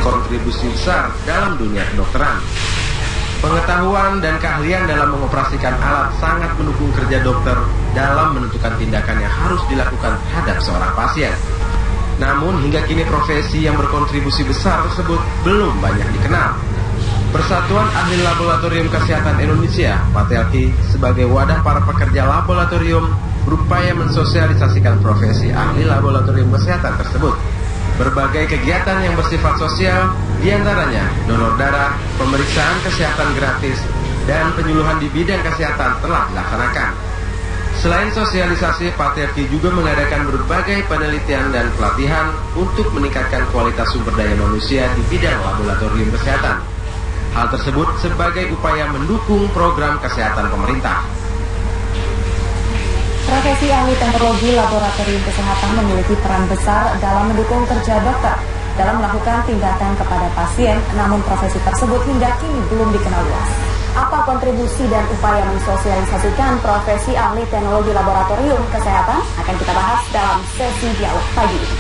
berkontribusi besar dalam dunia kedokteran. Pengetahuan dan keahlian dalam mengoperasikan alat sangat mendukung kerja dokter dalam menentukan tindakan yang harus dilakukan terhadap seorang pasien. Namun hingga kini profesi yang berkontribusi besar tersebut belum banyak dikenal. Persatuan Ahli Laboratorium Kesehatan Indonesia, PATELKI, sebagai wadah para pekerja laboratorium berupaya mensosialisasikan profesi ahli laboratorium kesehatan tersebut. Berbagai kegiatan yang bersifat sosial, diantaranya donor darah, pemeriksaan kesehatan gratis, dan penyuluhan di bidang kesehatan telah dilaksanakan. Selain sosialisasi, PATELKI juga mengadakan berbagai penelitian dan pelatihan untuk meningkatkan kualitas sumber daya manusia di bidang laboratorium kesehatan. Hal tersebut sebagai upaya mendukung program kesehatan pemerintah. Profesi ahli teknologi laboratorium kesehatan memiliki peran besar dalam mendukung kerja dokter dalam melakukan tindakan kepada pasien, namun profesi tersebut hingga kini belum dikenal luas. Apa kontribusi dan upaya mensosialisasikan profesi ahli teknologi laboratorium kesehatan akan kita bahas dalam sesi dialog pagi ini.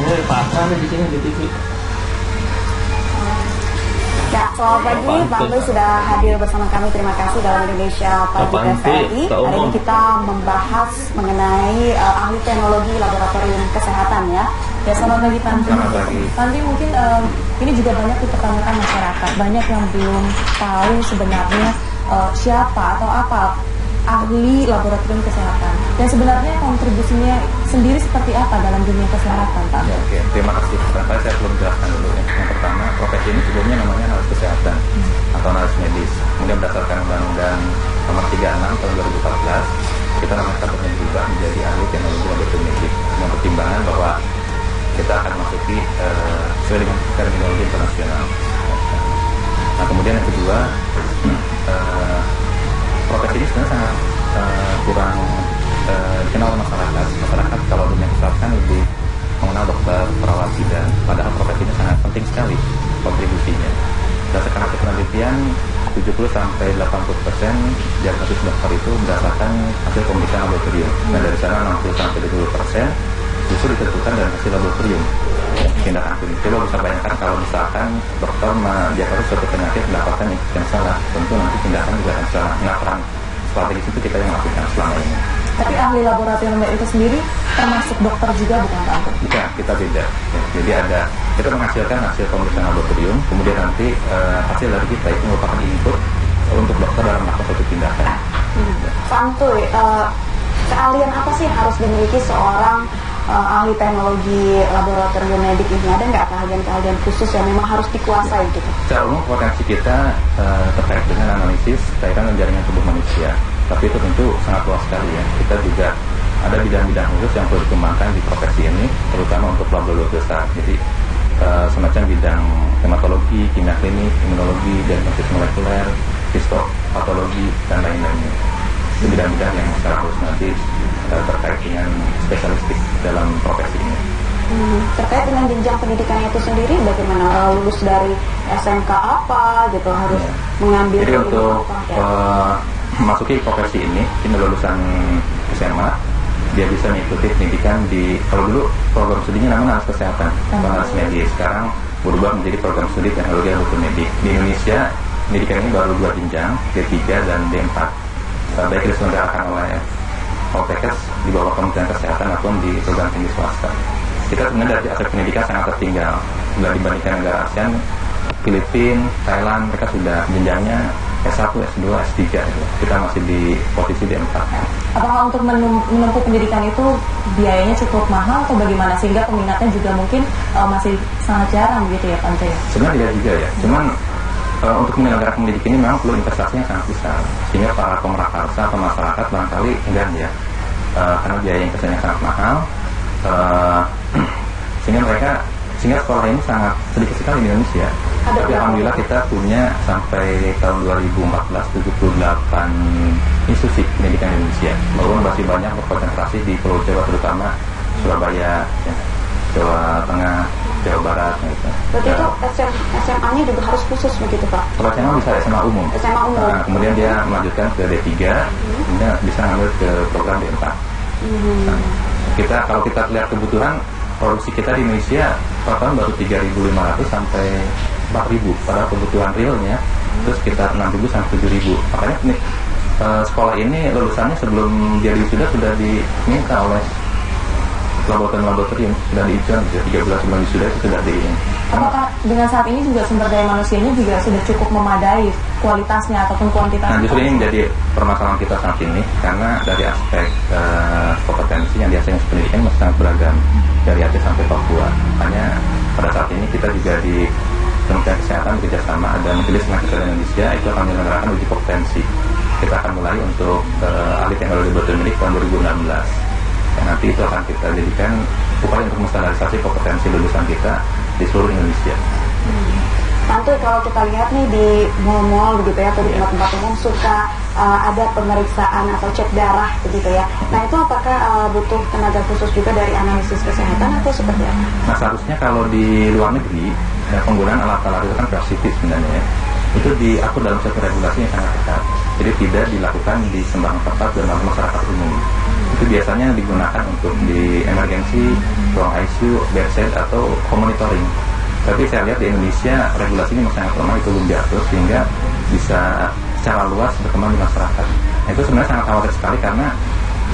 Ini pasang di sini di TV. Ya, selamat pagi, Pak Luis sudah hadir bersama kami. Terima kasih dalam Indonesia Pagi TVRI. Hari ini kita membahas mengenai ahli teknologi laboratorium kesehatan ya. Ya, selamat pagi Pak. Selamat pagi. Nanti mungkin ini juga banyak dipertanyakan masyarakat. Banyak yang belum tahu sebenarnya siapa atau apa ahli laboratorium kesehatan. Dan sebenarnya kontribusinya sendiri seperti apa dalam dunia kesehatan, Pak? Ya, oke, terima kasih. Barangkali saya belum jelaskan dulu ya. Yang pertama, profesi ini sebelumnya namanya analis kesehatan atau analis medis. Kemudian berdasarkan Undang-Undang Nomor 36 tahun 2014, kita namanya berubah menjadi ahli teknologi laboratorium medik. Dengan pertimbangan bahwa kita akan masuki sesuai dengan terminologi internasional. Nah, kemudian yang kedua, profesi ini sebenarnya sangat kurang dikenal masyarakat. Masyarakat kalau dunia kesehatan lebih mengenal dokter, perawat, bidan. Padahal profesi ini sangat penting sekali kontribusinya. Berdasarkan hasil penelitian, 70-80% diagnosis dokter itu berdasarkan hasil pemeriksaan laboratorium. Dan dari sana 60-70% justru ditentukan dari hasil laboratorium. Tindakan klinis. Coba bisa bayangkan kalau misalkan dokter mendiagnosis suatu penyakit mendapatkan yang salah, tentu nanti tindakan juga akan salah. Nah, peran strategis itu kita yang lakukan selama ini. Tapi ahli laboratorium itu sendiri termasuk dokter juga bukan Pak? Bukan, kita beda. Ya, jadi kita menghasilkan hasil pemeriksaan laboratorium, kemudian nanti hasil dari kita itu merupakan input untuk dokter dalam melakukan suatu tindakan. Pak Antoy, keahlian apa sih yang harus dimiliki seorang ahli teknologi laboratorium medik ini? Ada nggak keahlian-keahlian khusus yang memang harus dikuasai gitu? Secara umum potensi kita terkait dengan analisis kaitan dengan jaringan tubuh manusia. Tapi itu tentu sangat luas sekali ya. Kita juga ada bidang-bidang khusus yang perlu dikembangkan di profesi ini, terutama untuk laboratorium besar. Jadi semacam bidang hematologi, kimia klinik, imunologi, diagnosis molekuler, histopatologi, dan lain-lainnya. Itu bidang-bidang yang secara khusus nanti terkait dengan spesialistik dalam profesi ini. Terkait dengan jenjang pendidikannya itu sendiri, bagaimana lulus dari SMK apa gitu, harus mengambil. Jadi untuk memasuki profesi ini lulusan SMA, dia bisa mengikuti pendidikan di, kalau dulu program studinya namanya analis kesehatan, analis medis. Sekarang berubah menjadi program studi teknologi laboratorium medik. Di Indonesia pendidikan ini baru 2 jenjang, D3 dan D4. Baik diselenggarakan oleh OPKes di bawah Kementerian Kesehatan maupun di program tinggi swasta. Kita sebenarnya dari aspek pendidikan sangat tertinggal bila dibandingkan negara ASEAN. Filipina, Thailand, mereka sudah jenjangnya S1, S2, S3 gitu. Kita masih di posisi D4. Apakah untuk menempuh pendidikan itu biayanya cukup mahal atau bagaimana, sehingga peminatnya juga mungkin masih sangat jarang gitu ya Pak Antoy? Sebenarnya tidak juga ya, cuman untuk menyelenggarakan pendidikan ini memang perlu investasi yang sangat besar, sehingga para pemrakarsa atau masyarakat barangkali enggan ya, karena biaya investasinya sangat mahal, sehingga sekolah ini sangat sedikit sekali di Indonesia. Tapi alhamdulillah kita punya sampai tahun 2014 78 institusi pendidikan di Indonesia. Walaupun masih banyak berkonsentrasi di Pulau Jawa, terutama Surabaya, ya, Jawa Tengah, Jawa Barat gitu. Berarti itu SMA-nya juga harus khusus begitu Pak? Kalau SMA bisa SMA umum. SMA umum. Nah, kemudian dia melanjutkan ke D3, kemudian bisa ngambil ke program D4. Kita kalau kita lihat kebutuhan produksi kita di Indonesia per tahun baru 3.500 sampai 4.000, padahal kebutuhan realnya itu sekitar 6.000 sampai 7.000. Makanya nih, sekolah ini lulusannya sebelum dia wisuda sudah diminta oleh laboratorium, sudah diizinkan 3 bulan sebelum wisuda itu sudah di. Apakah dengan saat ini juga sumber daya manusianya juga sudah cukup memadai kualitasnya ataupun kuantitasnya? Nah, justru ini menjadi permasalahan kita saat ini karena dari aspek kompetensi yang biasanya pendidikan masih sangat beragam dari Aceh sampai Papua. Makanya pada saat ini kita juga di Kementerian Kesehatan bekerjasama ada Majelis Kesehatan Indonesia itu akan menyelenggarakan uji kompetensi. Kita akan mulai untuk ahli teknologi biomedical tahun 2016. Dan nanti itu akan kita jadikan upaya untuk menstandarisasi kompetensi lulusan kita di seluruh Indonesia. Nanti kalau kita lihat nih di mal-mal begitu ya, atau di tempat-tempat umum suka ada pemeriksaan atau cek darah begitu ya. Nah itu apakah butuh tenaga khusus juga dari analisis kesehatan atau seperti apa? Nah seharusnya kalau di luar negeri penggunaan alat-alat itu kan sensitif sebenarnya ya. Itu diatur dalam satu regulasi yang sangat ketat. Jadi tidak dilakukan di sembarang tempat dan dalam masyarakat umum. Itu biasanya digunakan untuk di emergensi, ruang ICU, bedside atau monitoring. Tapi saya lihat di Indonesia regulasi ini sangat lemah, itu belum diatur sehingga bisa secara luas berkembang di masyarakat. Nah, itu sebenarnya sangat khawatir sekali karena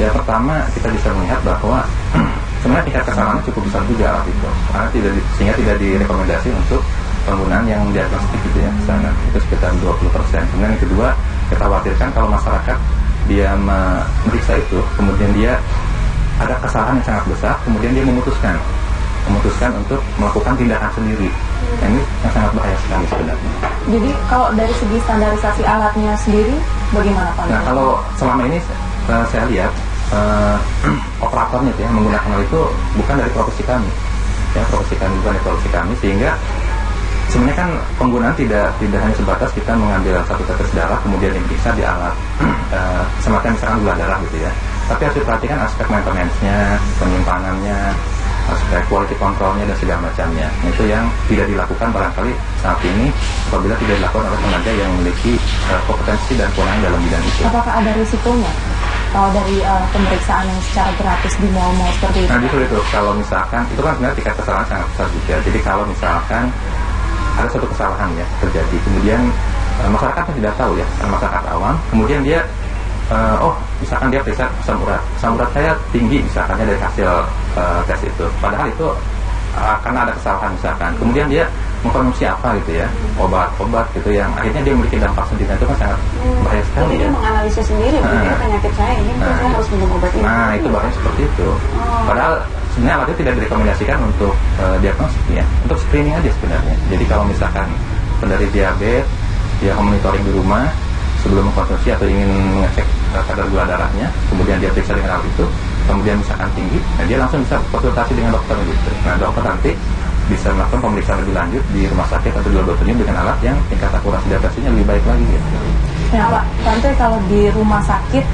ya pertama kita bisa melihat bahwa sebenarnya tingkat kesalahannya cukup besar juga alat itu, karena sehingga tidak direkomendasi untuk penggunaan yang diagnostik gitu ya, sana itu sekitar 20%. Kemudian yang kedua, kita khawatirkan kalau masyarakat dia memeriksa itu, kemudian dia ada kesalahan yang sangat besar, kemudian dia memutuskan untuk melakukan tindakan sendiri. Nah, ini yang sangat bahaya sekali sebenarnya. Jadi kalau dari segi standarisasi alatnya sendiri bagaimana Pak? Nah kalau selama ini saya lihat operatornya itu ya, menggunakan hal itu bukan dari profesi kami, ya profesi kami bukan dari profesi kami, sehingga sebenarnya kan penggunaan tidak hanya sebatas kita mengambil satu tetes darah kemudian diperiksa di alat semacam misalkan gula darah gitu ya, tapi harus diperhatikan aspek maintenance-nya, penyimpanannya, aspek quality control-nya dan segala macamnya. Itu yang tidak dilakukan barangkali saat ini apabila tidak dilakukan oleh tenaga yang memiliki kompetensi dan kewenangan dalam bidang itu. Apakah ada risikonya kalau dari pemeriksaan yang secara gratis di mal-mal seperti itu? Nah justru itu, kalau misalkan itu kan sebenarnya tingkat kesalahan sangat besar juga. Jadi kalau misalkan ada suatu kesalahan ya terjadi, kemudian masyarakat tidak tahu ya, masyarakat awam, kemudian dia misalkan dia periksa asam urat saya tinggi misalkannya dari hasil tes itu, padahal itu karena ada kesalahan misalkan, kemudian dia mengkonsumsi apa gitu ya, obat gitu yang akhirnya dia memiliki dampak sendiri, itu kan sangat bahaya sekali. Jadi ya. Dia menganalisis sendiri ya, penyakit saya ini, saya harus minum obat ini. Nah itu bahaya seperti itu. Padahal sebenarnya alat itu tidak direkomendasikan untuk diagnosis ya, untuk screening aja sebenarnya. Jadi kalau misalkan penderita diabetes, dia monitoring di rumah sebelum mengkonsumsi atau ingin mengecek kadar gula darahnya, kemudian dia periksa dengan alat itu, kemudian misalkan tinggi, nah dia langsung bisa konsultasi dengan dokter gitu. Nah dokter nanti bisa melakukan pemeriksaan lebih lanjut di rumah sakit atau di laboratorium dengan alat yang tingkat akurasi deteksinya lebih baik lagi gitu. Nah Pak, Tante kalau di rumah sakit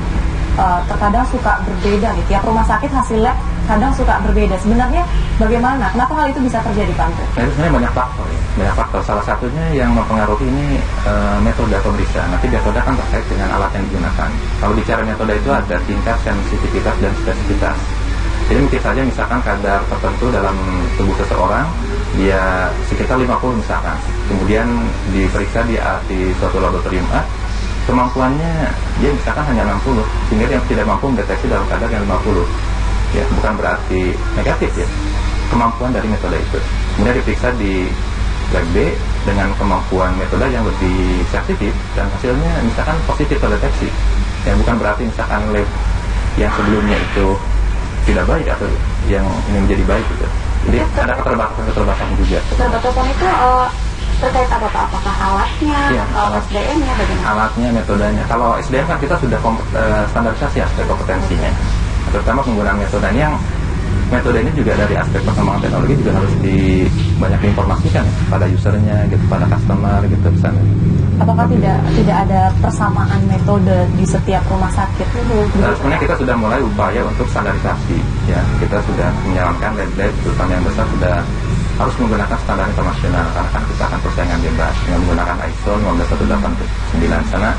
terkadang suka berbeda nih, tiap rumah sakit hasil lab kadang suka berbeda. Sebenarnya bagaimana? Kenapa hal itu bisa terjadi Pak? Nah itu sebenarnya banyak faktor ya. Banyak faktor. Salah satunya yang mempengaruhi ini metode pemeriksaan. Nanti metode kan terkait dengan alat yang digunakan. Kalau bicara metode itu ada tingkat sensitivitas dan spesifitas. Jadi mungkin saja misalkan kadar tertentu dalam tubuh seseorang dia sekitar 50 misalkan. Kemudian diperiksa di suatu laboratorium A, kemampuannya dia misalkan hanya 60, sehingga dia tidak mampu mendeteksi dalam kadar yang 50. Ya, bukan berarti negatif ya kemampuan dari metode itu. Kemudian diperiksa di lab B dengan kemampuan metode yang lebih sensitif dan hasilnya misalkan positif terdeteksi. Ya, bukan berarti misalkan lab yang sebelumnya itu tidak baik atau yang ini menjadi baik gitu. Jadi ada keterbatasan juga. Keterbatasan itu terkait apa Pak? Apakah alatnya, ya, SDM-nya, bagaimana? Alatnya, metodenya. Kalau SDM kan kita sudah standarisasi aspek kompetensinya, terutama penggunaan metode yang metode ini juga dari aspek perkembangan teknologi juga harus banyak diinformasikan pada usernya gitu, pada customer gitu misalnya. Apakah tidak ada persamaan metode di setiap rumah sakit? Sebenarnya kita sudah mulai upaya untuk standarisasi ya, kita sudah menjalankan lab-lab terutama yang besar sudah harus menggunakan standar internasional karena kan kita akan persaingan bebas dengan menggunakan ISO 15189. Sana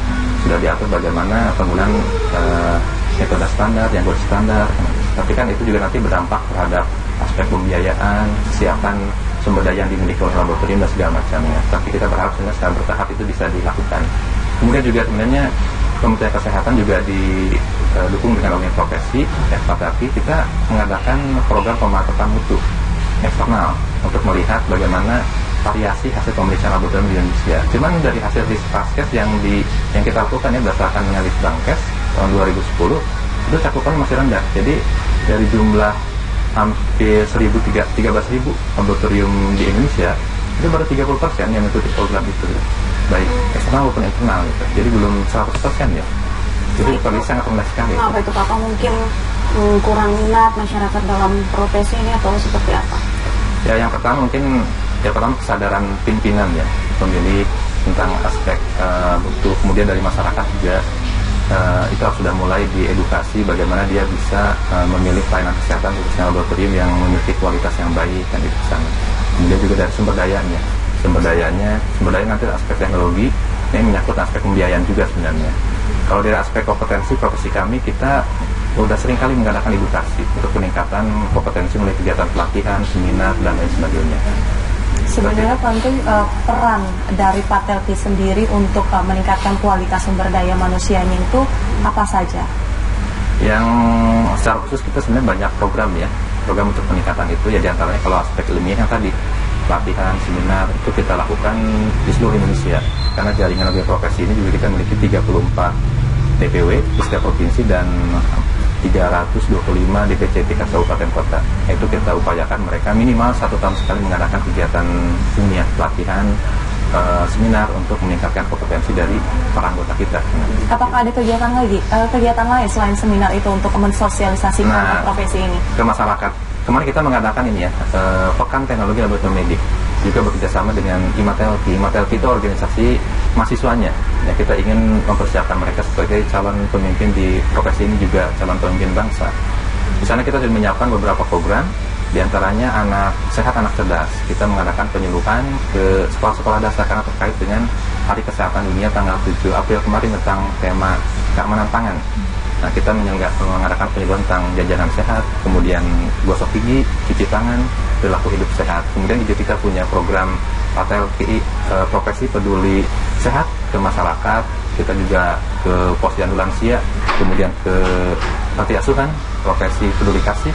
sudah diatur bagaimana penggunaan metode standar yang gold standar. Tapi kan itu juga nanti berdampak terhadap aspek pembiayaan, kesiapan sumber daya yang dimiliki oleh laboratorium dan segala macamnya. Tapi kita berharap secara bertahap itu bisa dilakukan. Kemudian juga sebenarnya Kementerian Kesehatan juga didukung dengan unit profesi FKPI. Kita mengadakan program pemantauan mutu eksternal untuk melihat bagaimana variasi hasil pemeriksaan laboratorium di Indonesia. Cuman dari hasil Litbangkes yang kita lakukan ya berdasarkan dengan Litbangkes tahun 2010 itu cakupan masih rendah. Jadi dari jumlah hampir 13.000 laboratorium di Indonesia itu baru 30% yang mengikuti program itu, baik eksternal maupun internal gitu. Jadi belum 100% ya. Jadi kondisi sangat rendah sekali. Kenapa itu Pak? Mungkin kurang minat masyarakat dalam profesi ini atau seperti apa? Ya yang pertama mungkin kesadaran pimpinan ya, pemilih tentang aspek butuh. Kemudian dari masyarakat juga itu sudah mulai diedukasi bagaimana dia bisa memilih pelayanan kesehatan khususnya laboratorium yang memiliki kualitas yang baik kan itu sana. Kemudian juga dari sumber daya nanti aspek teknologi ini menyangkut aspek pembiayaan juga sebenarnya. Kalau dari aspek kompetensi profesi kami, kita sudah sering kali mengadakan edukasi untuk peningkatan kompetensi melalui kegiatan pelatihan, seminar dan lain sebagainya. Sebenarnya penting peran dari Patelki sendiri untuk meningkatkan kualitas sumber daya manusianya itu apa saja? Yang secara khusus kita sebenarnya banyak program untuk peningkatan itu ya, diantaranya kalau aspek ilmiah yang tadi pelatihan, seminar itu kita lakukan di seluruh Indonesia karena jaringan lembaga profesi ini juga kita memiliki 34 DPW di setiap provinsi dan 325 DPC tingkat kabupaten kota. Itu kita upayakan mereka minimal 1 tahun sekali mengadakan kegiatan ilmiah, pelatihan, seminar untuk meningkatkan kompetensi dari para anggota kita. Apakah ada kegiatan lain selain seminar itu untuk mensosialisasikan profesi ini ke masyarakat? Kemarin kita mengadakan Pekan Teknologi Laboratorium Medik, juga bekerjasama dengan IMATELKI. IMATELKI itu organisasi mahasiswanya. Ya, kita ingin mempersiapkan mereka sebagai calon pemimpin di profesi ini, juga calon pemimpin bangsa. Di sana kita sudah menyiapkan beberapa program, diantaranya anak sehat, anak cerdas. Kita mengadakan penyuluhan ke sekolah-sekolah dasar karena terkait dengan Hari Kesehatan Dunia tanggal 7 April kemarin tentang tema keamanan pangan. Nah, kita mengadakan penyuluhan tentang jajanan sehat, kemudian gosok gigi, cuci tangan, perilaku hidup sehat. Kemudian juga kita punya program Patelki Profesi Peduli Sehat ke masyarakat. Kita juga ke posyandu lansia, kemudian ke panti asuhan, profesi peduli kasih.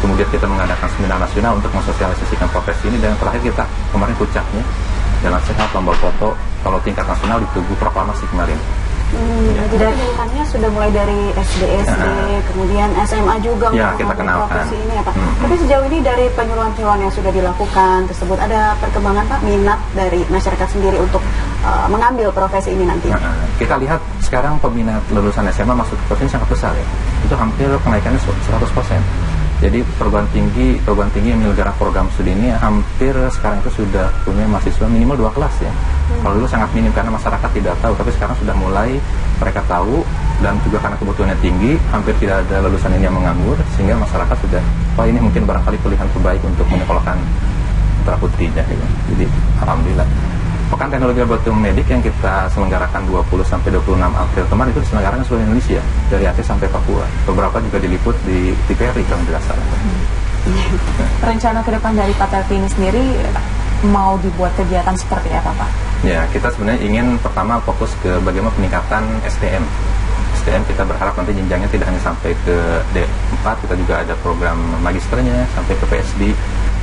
Kemudian kita mengadakan seminar nasional untuk mensosialisasikan profesi ini, dan yang terakhir kita kemarin puncaknya jalan sehat, lomba foto kalau tingkat nasional di Tugu Proklamasi kemarin. Jadi pendidikannya sudah mulai dari SD, kemudian SMA juga ya, kita kenalkan profesi ini ya Pak. Tapi sejauh ini dari penyuluhan-penyuluhan yang sudah dilakukan tersebut, ada perkembangan Pak, minat dari masyarakat sendiri untuk mengambil profesi ini nanti? Kita lihat sekarang peminat lulusan SMA masuk ke profesi sangat besar ya. Itu hampir kenaikannya 100%. Jadi perguruan tinggi yang menyelenggarakan program studi ini hampir sekarang itu sudah punya mahasiswa minimal 2 kelas ya. Kalau dulu sangat minim karena masyarakat tidak tahu, tapi sekarang sudah mulai mereka tahu, dan juga karena kebutuhannya tinggi, hampir tidak ada lulusan ini yang menganggur, sehingga masyarakat sudah, ini mungkin barangkali pilihan terbaik untuk menyekolahkan putra putrinya gitu. Jadi alhamdulillah. Pekan Teknologi Laboratorium Medik yang kita selenggarakan 20-26 April kemarin itu diselenggarakan seluruh Indonesia, dari Aceh sampai Papua. Beberapa juga diliput di TVRI kalau tidak salah. Rencana ke depan dari Patelki ini sendiri mau dibuat kegiatan seperti apa Pak? Ya, kita sebenarnya ingin pertama fokus ke bagaimana peningkatan SDM. SDM kita berharap nanti jenjangnya tidak hanya sampai ke D4, kita juga ada program magisternya sampai ke PSD.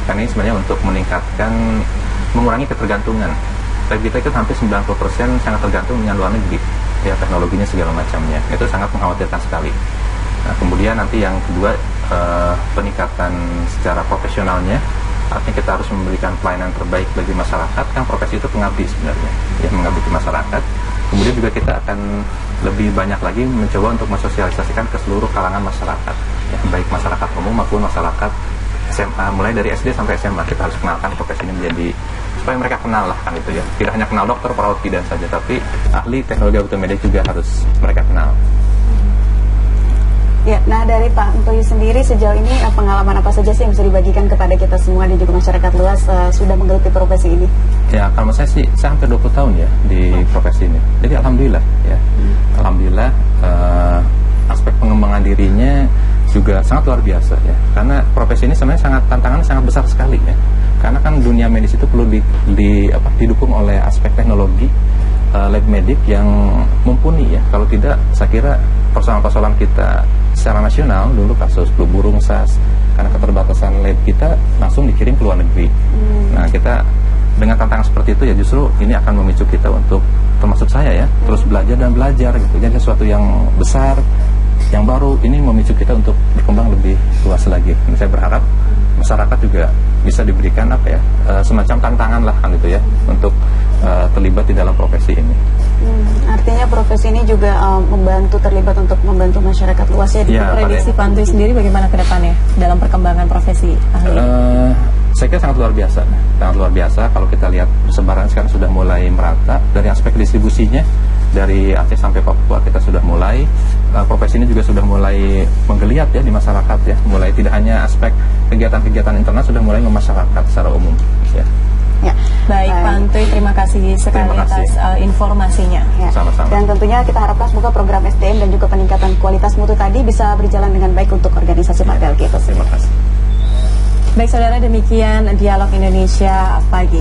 Karena ini sebenarnya untuk mengurangi ketergantungan. Kita itu hampir 90% sangat tergantung dengan luar negeri, ya, teknologinya segala macamnya. Itu sangat mengkhawatirkan sekali. Nah, kemudian nanti yang kedua, peningkatan secara profesionalnya. Artinya kita harus memberikan pelayanan terbaik bagi masyarakat. Kan profesi itu pengabdi sebenarnya, ya, mengabdi ke masyarakat. Kemudian juga kita akan lebih banyak lagi mencoba untuk mensosialisasikan ke seluruh kalangan masyarakat, ya, baik masyarakat umum maupun masyarakat SMA, mulai dari SD sampai SMA. Kita harus kenalkan profesi ini menjadi, supaya mereka kenal lah kan itu ya. Tidak hanya kenal dokter, perawat, bidan saja, tapi ahli teknologi laboratorium medik juga harus mereka kenal. Ya, nah dari Pak Ntoyo sendiri sejauh ini pengalaman apa saja sih yang bisa dibagikan kepada kita semua dan juga masyarakat luas sudah menggeluti profesi ini? Ya, kalau saya sih, saya hampir 20 tahun ya di profesi ini. Jadi alhamdulillah ya. Alhamdulillah aspek pengembangan dirinya juga sangat luar biasa ya, karena profesi ini sebenarnya tantangannya sangat besar sekali ya, karena kan dunia medis itu perlu didukung oleh aspek teknologi, lab medik yang mumpuni ya. Kalau tidak, saya kira persoalan-persoalan kita secara nasional, dulu kasus flu burung, SARS, karena keterbatasan lab kita langsung dikirim ke luar negeri. Nah, kita dengan tantangan seperti itu ya, justru ini akan memicu kita untuk, termasuk saya ya, terus belajar dan belajar gitu. Jadi sesuatu yang besar, yang baru, ini memicu kita untuk berkembang lebih luas lagi. Dan saya berharap masyarakat juga bisa diberikan semacam tantangan lah kan gitu ya, untuk terlibat di dalam profesi ini. Artinya profesi ini juga terlibat untuk membantu masyarakat luas ya. Prediksi Pak Antui sendiri bagaimana ke depannya dalam perkembangan profesi ahli? Saya kira sangat luar biasa, sangat luar biasa. Kalau kita lihat persebaran sekarang sudah mulai merata, dari aspek distribusinya, dari Aceh sampai Papua kita sudah mulai, profesi ini juga sudah mulai menggeliat ya di masyarakat ya, mulai tidak hanya aspek kegiatan-kegiatan internal, sudah mulai memasyarakat secara umum ya. Ya, baik Pak Antui, terima kasih sekali atas informasinya. Ya. Sama-sama. Dan tentunya kita harapkan semoga program SDM dan juga peningkatan kualitas mutu tadi bisa berjalan dengan baik untuk organisasi Papelki. Terima kasih. Baik saudara, demikian Dialog Indonesia Pagi.